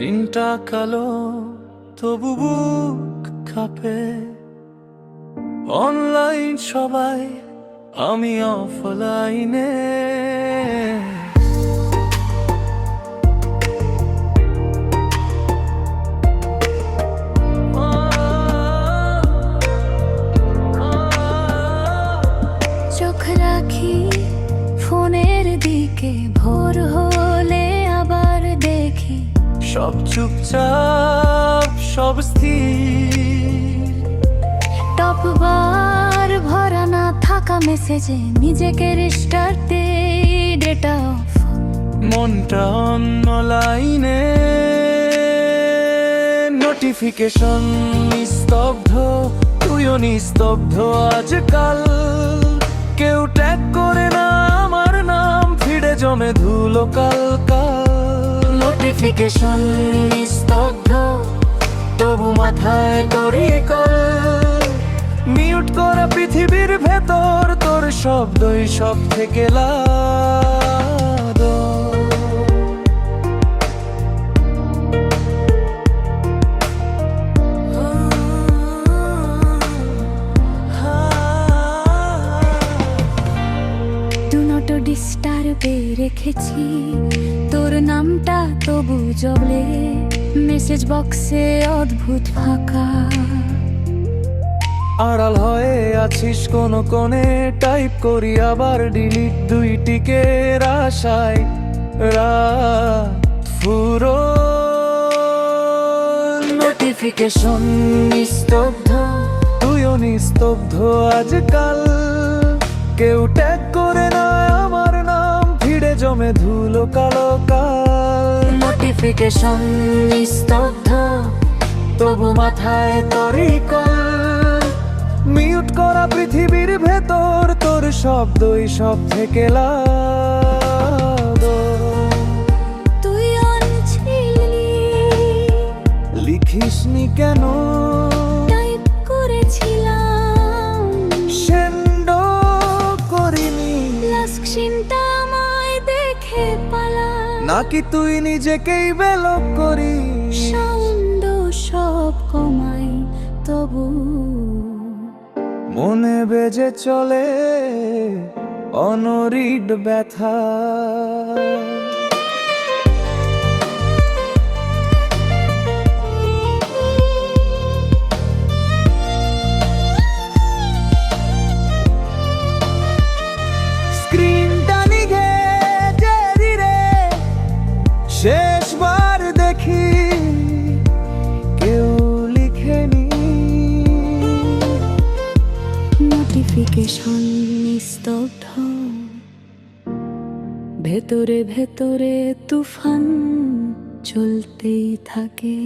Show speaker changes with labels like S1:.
S1: স্ক্রিনটা কালো তবু বুক কাঁপে। অনলাইন সবাই, আমি অফলাইনে।
S2: চোখ রাখি ফোনের দিকে, ভোর হলে আবার দেখি
S1: সব চুপচাপ, সব স্থির।
S2: টপ বার ভরা না থাকা মেসেজে নিজেকে রিস্টার্ট দেই, ডেটা অফ।
S1: মনটা অন্য লাইনে, নোটিফিকেশন নিস্তব্ধ, তুইও নিস্তব্ধ আজকাল। কেউ ট্যাগ করে না আমার নাম, ফিরে জমে ধুলো কাল কাল। নোটিফিকেশন নিস্তব্ধ, তবু মাথায় তোরই কল। মিউট করা পৃথিবীর ভেতর, তোর শব্দই সব থেকে লাদো।
S2: ডু নট ডিস্টার্বে রেখেছি তোর নামটা, তবু জবলে মেসেজ বক্সে অদ্ভুত ফাঁকা।
S1: আড়াল হয়ে আছিস কোন কোণে, টাইপ করি আবার ডিলিট, দুই টিকের আশায় রাত ফুরো। নোটিফিকেশন নিস্তব্ধ, তুইও নিস্তব্ধ আজকাল। কেউ ট্যাগ করে না আমার নাম, ভিড়ে জমে ধুলো কালো কাল। নোটিফিকেশন নিস্তব্ধ, তবু মাথায় তোরই কল। মিউট করা পৃথিবীর ভেতর, তোর শব্দই সব থেকে লাদো।
S2: তুই অন ছিলি,
S1: লিখিসনি কেন?
S2: টাইপ করেছিলাম,
S1: সেন্ডও করিনি।
S2: লাস্ট সিনটা আমায় দেখে পালা।
S1: নাকি তুই নিজেকেই ব্লক করিস?
S2: সাউন্ড সব কমাই, তবু
S1: মনে বেজে চলে অনরিড ব্যথা। স্ক্রিনটা নিঘে ধীরে, শেষবার দেখি কেউ লিখেনি।
S2: নোটিফিকেশন নিস্তব্ধ, ভেতরে ভেতরে তুফান চলতেই থাকে।